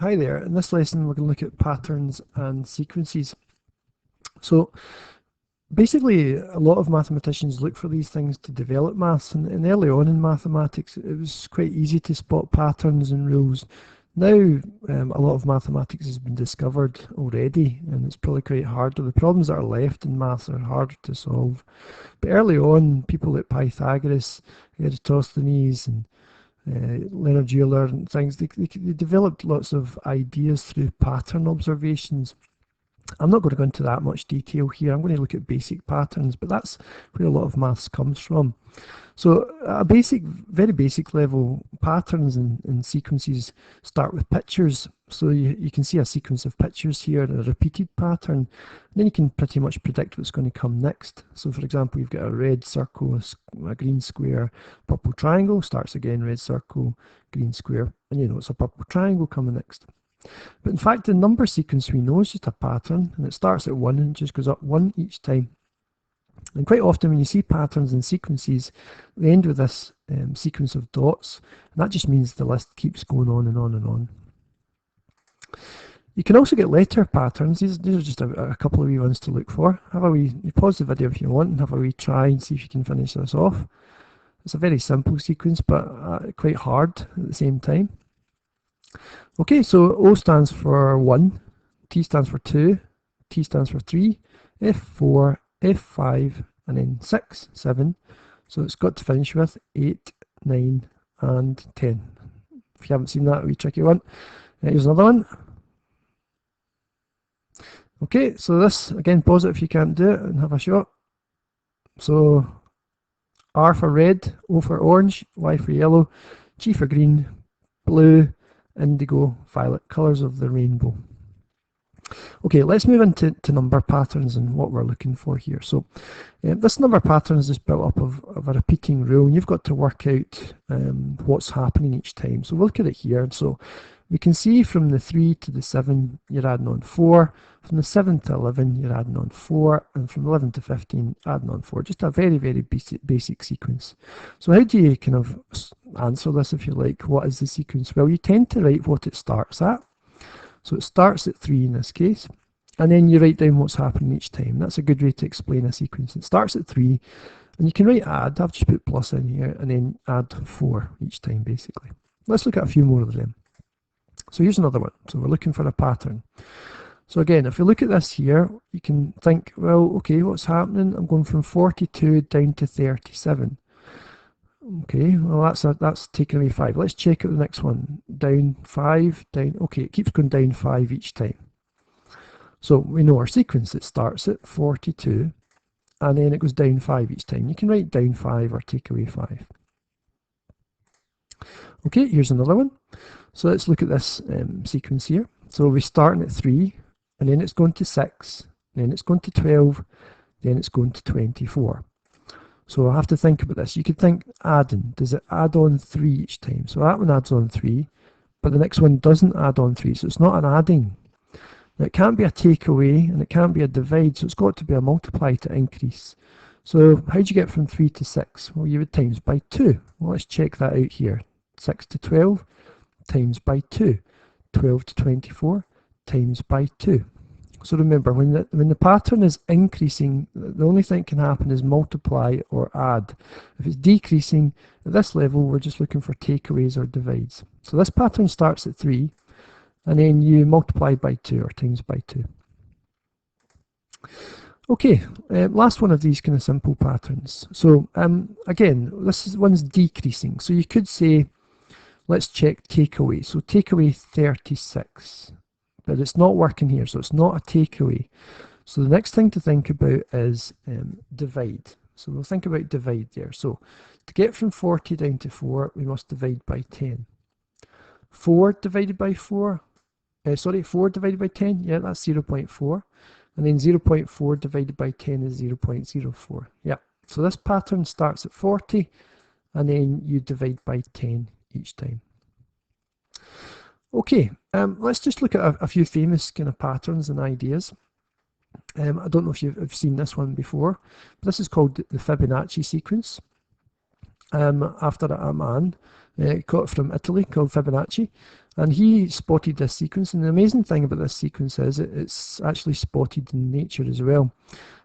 Hi there, in this lesson we're going to look at patterns and sequences. So basically a lot of mathematicians look for these things to develop maths, and early on in mathematics it was quite easy to spot patterns and rules. Now a lot of mathematics has been discovered already and it's probably quite hard. The problems that are left in maths are harder to solve. But early on people like Pythagoras, Eratosthenes and Leonard Euler and things, they developed lots of ideas through pattern observations. I'm not going to go into that much detail here. I'm going to look at basic patterns, but that's where a lot of maths comes from. So at a very basic level, patterns and sequences start with pictures. So you can see a sequence of pictures here, a repeated pattern, and then you can pretty much predict what's going to come next. So for example, you've got a red circle, a green square, purple triangle, starts again, red circle, green square, and you know it's a purple triangle coming next. But in fact, the number sequence we know is just a pattern, and it starts at 1 and just goes up 1 each time. And quite often when you see patterns and sequences, they end with this sequence of dots, and that just means the list keeps going on and on and on. You can also get letter patterns. These are just a couple of wee ones to look for. You pause the video if you want and have a wee try and see if you can finish this off. It's a very simple sequence, but quite hard at the same time. Okay, so O stands for 1, T stands for 2, T stands for 3, F4, F5, and then 6, 7. So it's got to finish with 8, 9, and 10. If you haven't seen that wee tricky one, here's another one. Okay, so this, again, pause it if you can't do it and have a shot. So R for red, O for orange, Y for yellow, G for green, blue, indigo, violet, colours of the rainbow. Okay, let's move into number patterns and what we're looking for here. So this number pattern is just built up of a repeating rule, and you've got to work out what's happening each time. So we'll look at it here. So we can see from the 3 to the 7, you're adding on 4. From the 7 to 11, you're adding on 4. And from 11 to 15, adding on 4. Just a very, very basic sequence. So how do you kind of answer this, if you like? What is the sequence? Well, you tend to write what it starts at. So it starts at 3 in this case. And then you write down what's happening each time. That's a good way to explain a sequence. It starts at 3. And you can write add. I've just put plus in here. And then add 4 each time, basically. Let's look at a few more of them. So here's another one. So we're looking for a pattern. So again, if we look at this here, you can think, well, okay, what's happening? I'm going from 42 down to 37. Okay, well that's taking away 5. Let's check out the next one. Down 5, down. Okay, it keeps going down 5 each time. So we know our sequence. It starts at 42 and then it goes down 5 each time. You can write down 5 or take away 5. Okay, here's another one. So let's look at this sequence here. So we're starting at 3, and then it's going to 6, then it's going to 12, then it's going to 24. So I have to think about this. You could think adding. Does it add on 3 each time? So that one adds on 3, but the next one doesn't add on 3, so it's not an adding. Now it can't be a take away, and it can't be a divide, so it's got to be a multiply to increase. So how do you get from 3 to 6? Well, you would times by 2. Well, let's check that out here. 6 to 12 times by 2. 12 to 24 times by 2. So remember, when the pattern is increasing, the only thing that can happen is multiply or add. If it's decreasing, at this level, we're just looking for takeaways or divides. So this pattern starts at 3, and then you multiply by 2 or times by 2. Okay, last one of these kind of simple patterns. So again, one's decreasing. So you could say, let's check takeaway. So takeaway 36. But it's not working here, so it's not a takeaway. So the next thing to think about is divide. So we'll think about divide there. So to get from 40 down to 4, we must divide by 10. 4 divided by 4, 4 divided by 10, yeah, that's 0.4. And then 0.4 divided by 10 is 0.04. Yeah, so this pattern starts at 40, and then you divide by 10 each time. Okay, let's just look at a few famous kind of patterns and ideas. I don't know if you've seen this one before, but this is called the Fibonacci sequence. after a man caught from Italy called Fibonacci, and he spotted this sequence. And the amazing thing about this sequence is it's actually spotted in nature as well.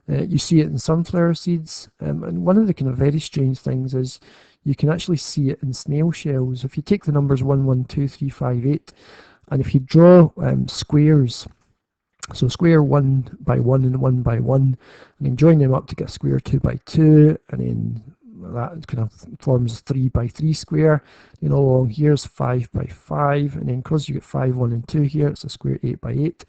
You see it in sunflower seeds, and one of the kind of very strange things is you can actually see it in snail shells. If you take the numbers 1, 1, 2, 3, 5, 8, and if you draw squares, so square 1 by 1 and 1 by 1, and then join them up to get square 2 by 2, and then that kind of forms 3 by 3 square. Then all along here is 5 by 5, and then because you get 5, 1 and 2 here, it's a square 8 by 8.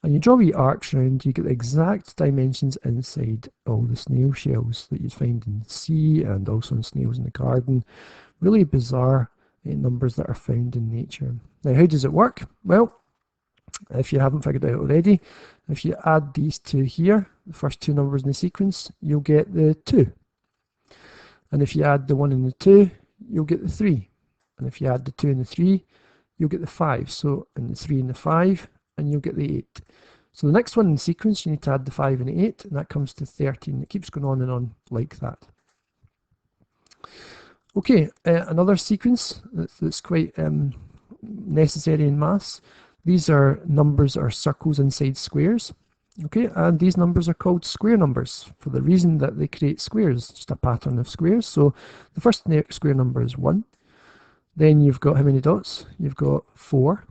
And you draw wee arcs around, you get the exact dimensions inside all the snail shells that you'd find in the sea and also in snails in the garden. Really bizarre numbers that are found in nature. Now, how does it work? Well, if you haven't figured it out already, if you add these two here, the first two numbers in the sequence, you'll get the 2. And if you add the 1 and the 2, you'll get the 3. And if you add the 2 and the 3, you'll get the 5. So, and the 3 and the 5, and you'll get the 8. So the next one in the sequence, you need to add the 5 and the 8, and that comes to 13. It keeps going on and on like that. Okay, another sequence that's quite necessary in maths. These are numbers or circles inside squares. Okay, and these numbers are called square numbers for the reason that they create squares, just a pattern of squares. So the first square number is 1. Then you've got how many dots? You've got 4.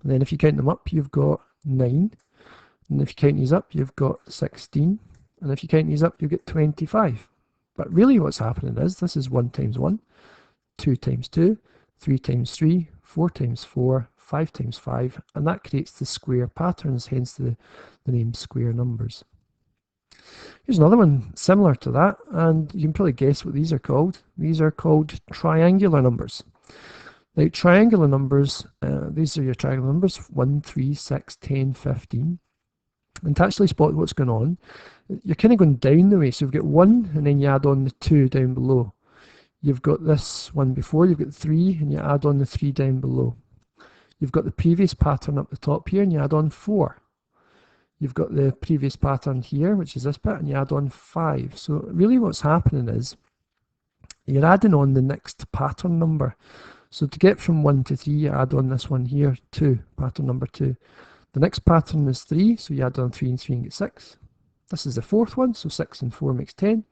And then if you count them up, you've got 9. And if you count these up, you've got 16. And if you count these up, you get 25. But really what's happening is this is 1 times 1, 2 times 2, 3 times 3, 4 times 4, 5 times 5, and that creates the square patterns, hence the name square numbers. Here's another one similar to that, and you can probably guess what these are called. These are called triangular numbers. Now, triangular numbers, these are your triangular numbers, 1, 3, 6, 10, 15. And to actually spot what's going on, you're kind of going down the way. So you've got 1, and then you add on the 2 down below. You've got this one before, you've got 3, and you add on the 3 down below. You've got the previous pattern up the top here, and you add on 4. You've got the previous pattern here, which is this bit, and you add on 5. So really what's happening is you're adding on the next pattern number. So to get from 1 to 3, you add on this one here, 2, pattern number 2. The next pattern is 3, so you add on 3 and 3 and get 6. This is the fourth one, so 6 and 4 makes 10.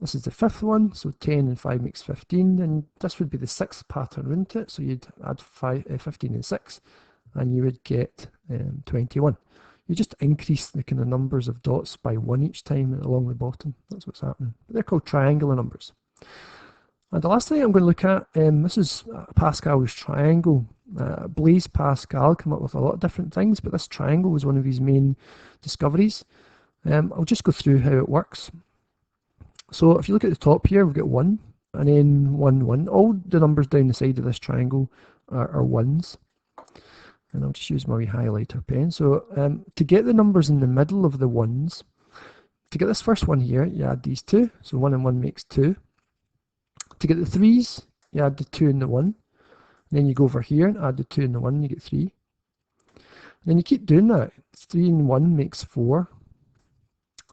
This is the fifth one, so 10 and 5 makes 15, and this would be the sixth pattern, wouldn't it? So you'd add 15 and 6, and you would get 21. You just increase the kind of numbers of dots by 1 each time along the bottom. That's what's happening. But they're called triangular numbers. And the last thing I'm going to look at, this is Pascal's triangle. Blaise Pascal came up with a lot of different things, but this triangle was one of his main discoveries. I'll just go through how it works. So if you look at the top here, we've got 1, and then 1, 1. All the numbers down the side of this triangle are 1s. And I'll just use my wee highlighter pen. So to get the numbers in the middle of the 1s, to get this first one here, you add these 2. So 1 and 1 makes 2. To get the 3s, you add the 2 and the 1. And then you go over here and add the 2 and the 1, and you get 3. And then you keep doing that. 3 and 1 makes 4.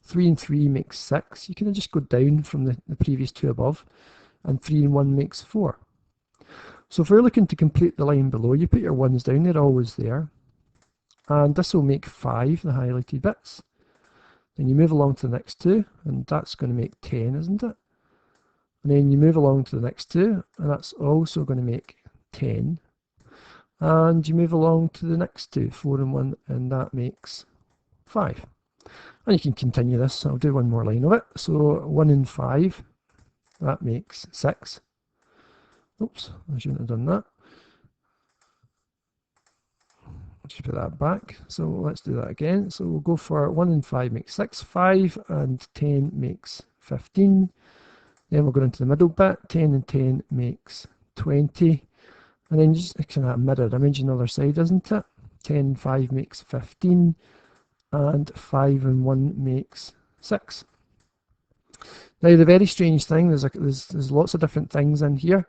3 and 3 makes 6. You can just go down from the previous 2 above, and 3 and 1 makes 4. So if we're looking to complete the line below, you put your 1s down, they're always there. And this will make 5, the highlighted bits. Then you move along to the next 2, and that's going to make 10, isn't it? And then you move along to the next 2, and that's also going to make 10. And you move along to the next 2, 4 and 1, and that makes 5. And you can continue this. I'll do one more line of it. So 1 and 5, that makes 6. Oops, I shouldn't have done that. I'll just put that back. So let's do that again. So we'll go for 1 and 5 makes 6, 5 and 10 makes 15. Then we'll go into the middle bit. 10 and 10 makes 20. And then just kind of mirror image on the other side, isn't it? 10 and 5 makes 15. And 5 and 1 makes 6. Now the very strange thing, there's lots of different things in here.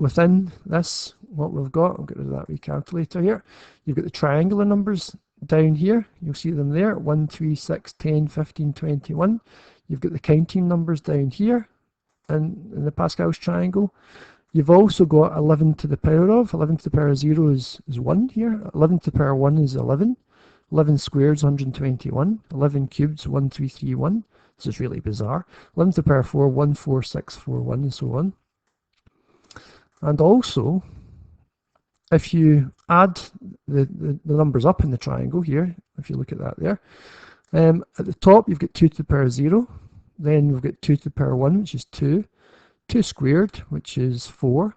Within this, what we've got, I'll get rid of that wee calculator here. You've got the triangular numbers down here. You'll see them there, 1, 3, 6, 10, 15, 21. You've got the counting numbers down here, in the Pascal's triangle. You've also got 11 to the power of. 11 to the power of 0 is 1 here. 11 to the power of 1 is 11. 11 squared is 121. 11 cubed is 1331. This is really bizarre. 11 to the power of 4, 14641, and so on. And also, if you add the numbers up in the triangle here, if you look at that there, at the top you've got 2 to the power of 0. Then we've got 2 to the power of 1, which is 2. 2 squared, which is 4.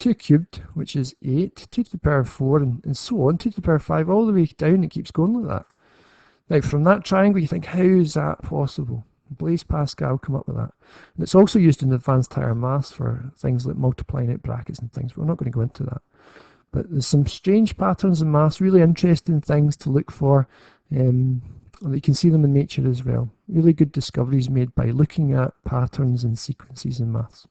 2 cubed, which is 8. 2 to the power of 4, and so on. 2 to the power of 5, all the way down, it keeps going like that. Now, from that triangle, you think, how is that possible? Blaise Pascal come up with that. And it's also used in advanced higher maths for things like multiplying out brackets and things. We're not going to go into that. But there's some strange patterns in maths, really interesting things to look for. And you can see them in nature as well. Really good discoveries made by looking at patterns and sequences in maths.